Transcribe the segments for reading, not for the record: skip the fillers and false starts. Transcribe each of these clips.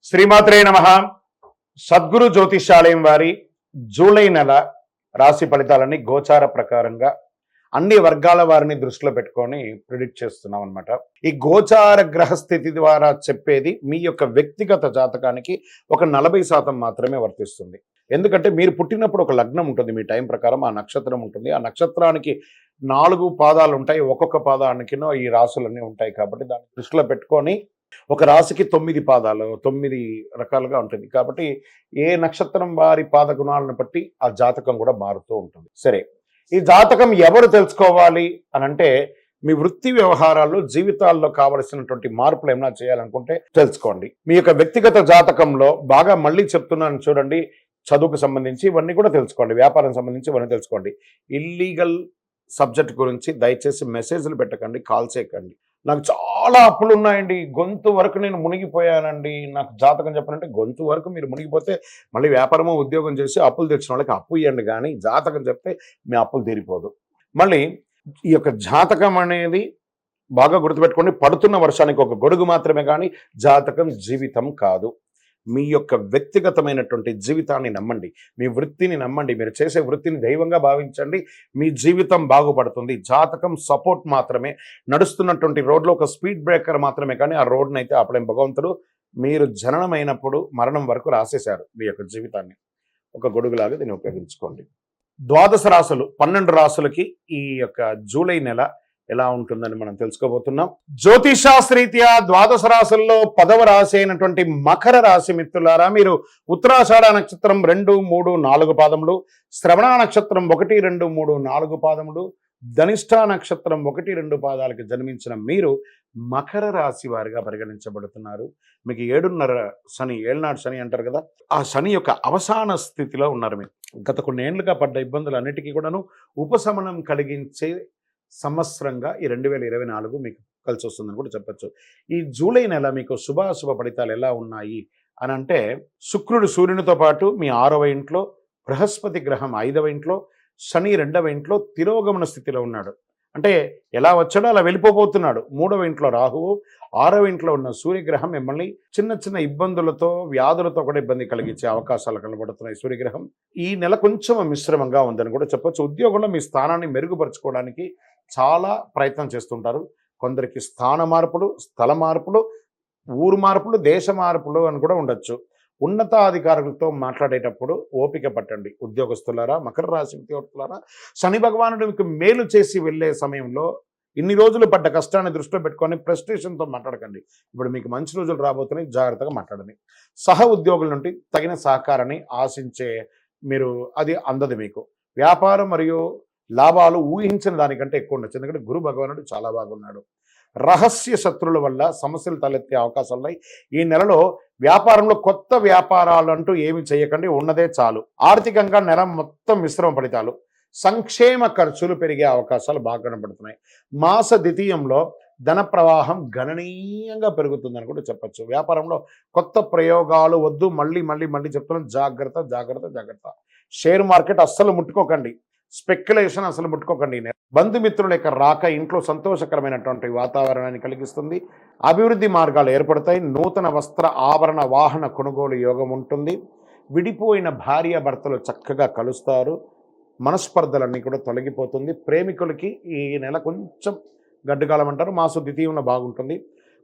శ్రీమాత్రే నమః. సద్గురు జ్యోతిషాలయం వారి జూలై నెల రాశి ఫలితాలన్నీ గోచార ప్రకారంగా అన్ని వర్గాల వారిని దృష్టిలో పెట్టుకొని ప్రిడిక్ట్ చేస్తున్నాం అనమాట. ఈ గోచార గ్రహస్థితి ద్వారా చెప్పేది మీ యొక్క వ్యక్తిగత జాతకానికి ఒక 40% మాత్రమే వర్తిస్తుంది. ఎందుకంటే మీరు పుట్టినప్పుడు ఒక లగ్నం ఉంటుంది, మీ టైం ప్రకారం ఆ నక్షత్రం ఉంటుంది. ఆ నక్షత్రానికి 4 పాదాలు ఉంటాయి, ఒక్కొక్క పాదానికినో ఈ రాసులన్నీ ఉంటాయి. కాబట్టి దాన్ని దృష్టిలో పెట్టుకొని ఒక రాశికి 9 పాదాలు, 9 రకాలుగా ఉంటుంది. కాబట్టి ఏ నక్షత్రం వారి పాద గుణాలను బట్టి ఆ జాతకం కూడా మారుతూ ఉంటుంది. సరే, ఈ జాతకం ఎవరు తెలుసుకోవాలి అని అంటే, మీ వృత్తి వ్యవహారాల్లో జీవితాల్లో కావలసినటువంటి మార్పులు ఏమైనా చేయాలనుకుంటే తెలుసుకోండి. మీ యొక్క వ్యక్తిగత జాతకంలో బాగా మళ్ళీ చెప్తున్నాను చూడండి, చదువుకు సంబంధించి ఇవన్నీ కూడా తెలుసుకోండి, వ్యాపారం సంబంధించి ఇవన్నీ తెలుసుకోండి. ఇల్లీగల్ సబ్జెక్ట్ గురించి దయచేసి మెసేజ్లు పెట్టకండి, కాల్ చేయకండి. నాకు చాలా అప్పులు ఉన్నాయండి, గొంతు వరకు నేను మునిగిపోయానండి, నాకు జాతకం చెప్పనంటే గొంతు వరకు మీరు మునిగిపోతే మళ్ళీ వ్యాపారమో ఉద్యోగం చేసి అప్పులు తెచ్చిన వాళ్ళకి అప్పు ఇవ్వండి, కానీ జాతకం చెప్తే మీ అప్పులు తీరిపోదు. మళ్ళీ ఈ యొక్క జాతకం అనేది బాగా గుర్తుపెట్టుకోండి, పడుతున్న వర్షానికి ఒక గొడుగు మాత్రమే, కానీ జాతకం జీవితం కాదు. మీ యొక్క వ్యక్తిగతమైనటువంటి జీవితాన్ని నమ్మండి, మీ వృత్తిని నమ్మండి, మీరు చేసే వృత్తిని దైవంగా భావించండి, మీ జీవితం బాగుపడుతుంది. జాతకం సపోర్ట్ మాత్రమే, నడుస్తున్నటువంటి రోడ్లో ఒక స్పీడ్ బ్రేకర్ మాత్రమే, కానీ ఆ రోడ్ని అయితే అప్పుడేం భగవంతుడు మీరు జననమైనప్పుడు మరణం వరకు రాసేశారు. మీ యొక్క జీవితాన్ని ఒక గొడుగులాగా దీన్ని ఉపయోగించుకోండి. 12 రాసులు, 12 రాసులకి ఈ యొక్క జూలై నెల ఎలా ఉంటుందని మనం తెలుసుకోబోతున్నాం. జ్యోతిషాస్త్రీత్యా 12 రాశుల్లో 10వ రాశి అయినటువంటి మకర రాశి మిత్రులారా, మీరు ఉత్తరాషాఢ నక్షత్రం 2, 3, 4 పాదములు, శ్రవణ నక్షత్రం 1, 2, 3, 4 పాదములు, ధనిష్ఠ నక్షత్రం 1, 2 పాదాలకి జన్మించిన మీరు మకర రాశి వారిగా పరిగణించబడుతున్నారు. మీకు 7.5 శని, ఏళ్ళనాడు శని అంటారు కదా, ఆ శని యొక్క అవసాన స్థితిలో ఉన్నారు. మీరు గత కొన్ని ఏళ్లుగా పడ్డ ఇబ్బందులన్నిటికీ కూడాను ఉపశమనం కలిగించే సంవత్సరంగా ఈ 2024 మీకు కలిసి వస్తుందని కూడా చెప్పచ్చు. ఈ జూలై నెల మీకు శుభాశుభ ఫలితాలు ఎలా ఉన్నాయి అని అంటే, శుక్రుడు సూర్యునితో పాటు మీ 6వ ఇంట్లో, బృహస్పతి గ్రహం 5వ ఇంట్లో, శని 2వ ఇంట్లో తిరోగమన స్థితిలో ఉన్నాడు. అంటే ఎలా వచ్చాడో అలా వెళ్ళిపోబోతున్నాడు. 3వ ఇంట్లో రాహువు, 6వ ఇంట్లో ఉన్న సూర్యగ్రహం మిమ్మల్ని చిన్న చిన్న ఇబ్బందులతో, వ్యాధులతో కూడా ఇబ్బంది కలిగించే అవకాశాలు కనబడుతున్నాయి. సూర్యగ్రహం ఈ నెల కొంచెం మిశ్రమంగా ఉందని కూడా చెప్పొచ్చు. ఉద్యోగంలో మీ స్థానాన్ని మెరుగుపరచుకోవడానికి చాలా ప్రయత్నం చేస్తుంటారు. కొందరికి స్థాన మార్పులు, స్థల మార్పులు, ఊరు మార్పులు, దేశ మార్పులు అని కూడా ఉండొచ్చు. ఉన్నతాధికారులతో మాట్లాడేటప్పుడు ఓపిక పట్టండి ఉద్యోగస్తులారా, మకర రాశి ఉద్యోగస్తులారా. శని భగవానుడు మీకు మేలు చేసి వెళ్ళే సమయంలో ఇన్ని రోజులు పడ్డ కష్టాన్ని దృష్టిలో పెట్టుకొని ప్రెస్టేషన్తో మాట్లాడకండి. ఇప్పుడు మీకు మంచి రోజులు రాబోతున్నాయి, జాగ్రత్తగా మాట్లాడండి. సహ ఉద్యోగుల నుండి తగిన సహకారాన్ని ఆశించే మీరు అది అందదు మీకు. వ్యాపారం మరియు లాభాలు ఊహించిన దానికంటే ఎక్కువ ఉండొచ్చు, ఎందుకంటే గురు భగవానుడు చాలా బాగున్నాడు. రహస్య శత్రువుల వల్ల సమస్యలు తలెత్తే అవకాశాలు ఉన్నాయి. ఈ నెలలో వ్యాపారంలో కొత్త వ్యాపారాలు అంటూ ఏమి చేయకండి, ఉన్నదే చాలు. ఆర్థికంగా నెల మొత్తం మిశ్రమ ఫలితాలు, సంక్షేమ ఖర్చులు పెరిగే అవకాశాలు బాగా కనబడుతున్నాయి. మాస ద్వితీయంలో ధన ప్రవాహం గణనీయంగా పెరుగుతుందని కూడా చెప్పచ్చు. వ్యాపారంలో కొత్త ప్రయోగాలు వద్దు, మళ్ళీ చెప్తున్నాం, జాగ్రత్త జాగ్రత్త జాగ్రత్త. షేర్ మార్కెట్ అస్సలు ముట్టుకోకండి, స్పెక్యులేషన్ అసలు ముట్టుకోకండి. బంధుమిత్రుల యొక్క రాక ఇంట్లో సంతోషకరమైనటువంటి వాతావరణాన్ని కలిగిస్తుంది. అభివృద్ధి మార్గాలు ఏర్పడతాయి. నూతన వస్త్ర ఆభరణ వాహన కొనుగోలు యోగం ఉంటుంది. విడిపోయిన భార్య భర్తలు చక్కగా కలుస్తారు. మనస్పర్ధలన్నీ కూడా తొలగిపోతుంది. ప్రేమికులకి ఈ నెల కొంచెం గడ్డుకాలం అంటారు, మాసు ద్వితీయంలో బాగుంటుంది.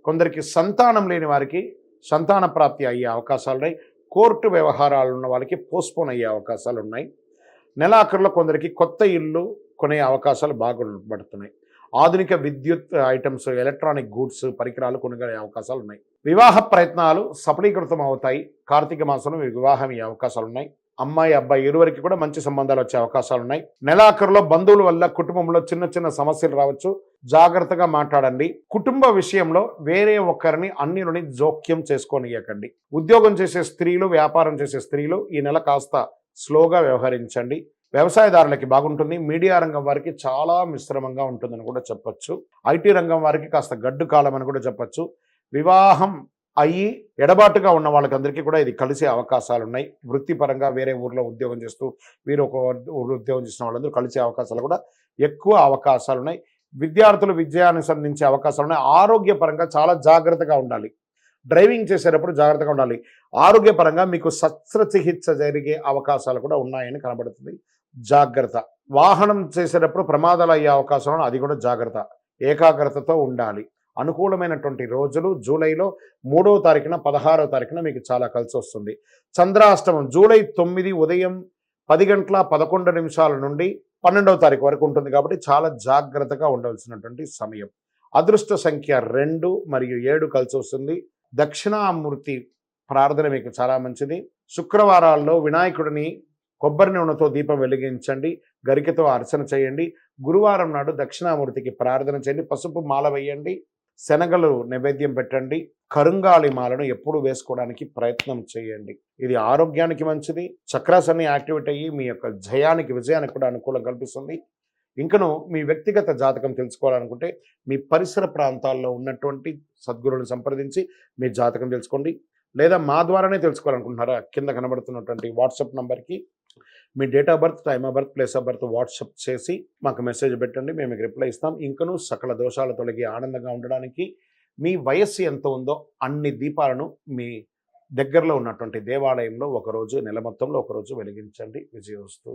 కొందరికి సంతానం లేని వారికి సంతాన ప్రాప్తి అయ్యే అవకాశాలు ఉన్నాయి. కోర్టు వ్యవహారాలు ఉన్న వాళ్ళకి పోస్ట్పోన్ అయ్యే అవకాశాలు ఉన్నాయి. నెలాఖరులో కొందరికి కొత్త ఇల్లు కొనే అవకాశాలు బాగుపడుతున్నాయి. ఆధునిక విద్యుత్ ఐటమ్స్, ఎలక్ట్రానిక్ గూడ్స్, పరికరాలు కొనుగోలే అవకాశాలు ఉన్నాయి. వివాహ ప్రయత్నాలు సఫలీకృతం అవుతాయి. కార్తీక మాసంలో వివాహం అయ్యే అవకాశాలు ఉన్నాయి. అమ్మాయి అబ్బాయి ఇరువురికి కూడా మంచి సంబంధాలు వచ్చే అవకాశాలు ఉన్నాయి. నెలాఖరులో బంధువుల వల్ల కుటుంబంలో చిన్న సమస్యలు రావచ్చు, జాగ్రత్తగా మాట్లాడండి. కుటుంబ విషయంలో వేరే ఒక్కరిని అన్యులని జోక్యం చేసుకోనియకండి. ఉద్యోగం చేసే స్త్రీలు, వ్యాపారం చేసే స్త్రీలు ఈ నెల కాస్త స్లోగా వ్యవహరించండి. వ్యవసాయదారులకి బాగుంటుంది. మీడియా రంగం వారికి చాలా మిశ్రమంగా ఉంటుందని కూడా చెప్పచ్చు. ఐటీ రంగం వారికి కాస్త గడ్డు కాలం అని కూడా చెప్పచ్చు. వివాహం అయ్యి ఎడబాటుగా ఉన్న వాళ్ళకందరికీ కూడా ఇది కలిసే అవకాశాలు ఉన్నాయి. వృత్తిపరంగా వేరే ఊర్లో ఉద్యోగం చేస్తూ వీరు ఒక ఊరు ఉద్యోగం చేసిన వాళ్ళందరూ కలిసే అవకాశాలు కూడా ఎక్కువ అవకాశాలు ఉన్నాయి. విద్యార్థులు విద్యాన్ని సంధించే అవకాశాలు ఉన్నాయి. ఆరోగ్యపరంగా చాలా జాగ్రత్తగా ఉండాలి. డ్రైవింగ్ చేసేటప్పుడు జాగ్రత్తగా ఉండాలి. ఆరోగ్యపరంగా మీకు శస్త్రచికిత్స జరిగే అవకాశాలు కూడా ఉన్నాయని కనబడుతుంది. జాగ్రత్త. వాహనం చేసేటప్పుడు ప్రమాదాలు అయ్యే అవకాశం ఉంది, అది కూడా జాగ్రత్త. ఏకాగ్రతతో ఉండాలి. అనుకూలమైనటువంటి రోజులు జూలైలో 3వ తారీఖున, 16వ తారీఖున మీకు చాలా కలిసొస్తుంది. చంద్రాష్టమం జూలై 9 ఉదయం 10:11 నుండి 12వ తారీఖు వరకు ఉంటుంది కాబట్టి చాలా జాగ్రత్తగా ఉండవలసినటువంటి సమయం. అదృష్ట సంఖ్య 2 మరియు 7 కలిసొస్తుంది. దక్షిణామూర్తి ప్రార్థన మీకు చాలా మంచిది. శుక్రవారాల్లో వినాయకుడిని కొబ్బరి నూనెతో దీపం వెలిగించండి, గరికతో అర్చన చేయండి. గురువారం నాడు దక్షిణామూర్తికి ప్రార్థన చేయండి, పసుపు మాల వేయండి, శనగలు నైవేద్యం పెట్టండి. కరుంగాళి మాలను ఎప్పుడు వేసుకోవడానికి ప్రయత్నం చేయండి. ఇది ఆరోగ్యానికి మంచిది. చక్రాస్ అన్ని యాక్టివేట్ అయ్యి మీ యొక్క విజయానికి కూడా అనుకూలం కల్పిస్తుంది. ఇంకను మీ వ్యక్తిగత జాతకం తెలుసుకోవాలనుకుంటే మీ పరిసర ప్రాంతాల్లో ఉన్నటువంటి సద్గురువుని సంప్రదించి మీ జాతకం తెలుసుకోండి. లేదా మా ద్వారానే తెలుసుకోవాలనుకుంటున్నారా, కింద కనబడుతున్నటువంటి వాట్సాప్ నంబర్కి మీ date of birth, time of birth, place of birth WhatsApp చేసి మాకు మెసేజ్ పెట్టండి, మేము మీకు రిప్లై ఇస్తాం. ఇంకను సకల దోషాలు తొలగి ఆనందంగా ఉండడానికి మీ వయస్సు ఎంత ఉందో అన్ని దీపాలను మీ దగ్గరలో ఉన్నటువంటి దేవాలయంలో ఒకరోజు, నెల మొత్తంలో ఒకరోజు వెలిగించండి. విజయోస్తు.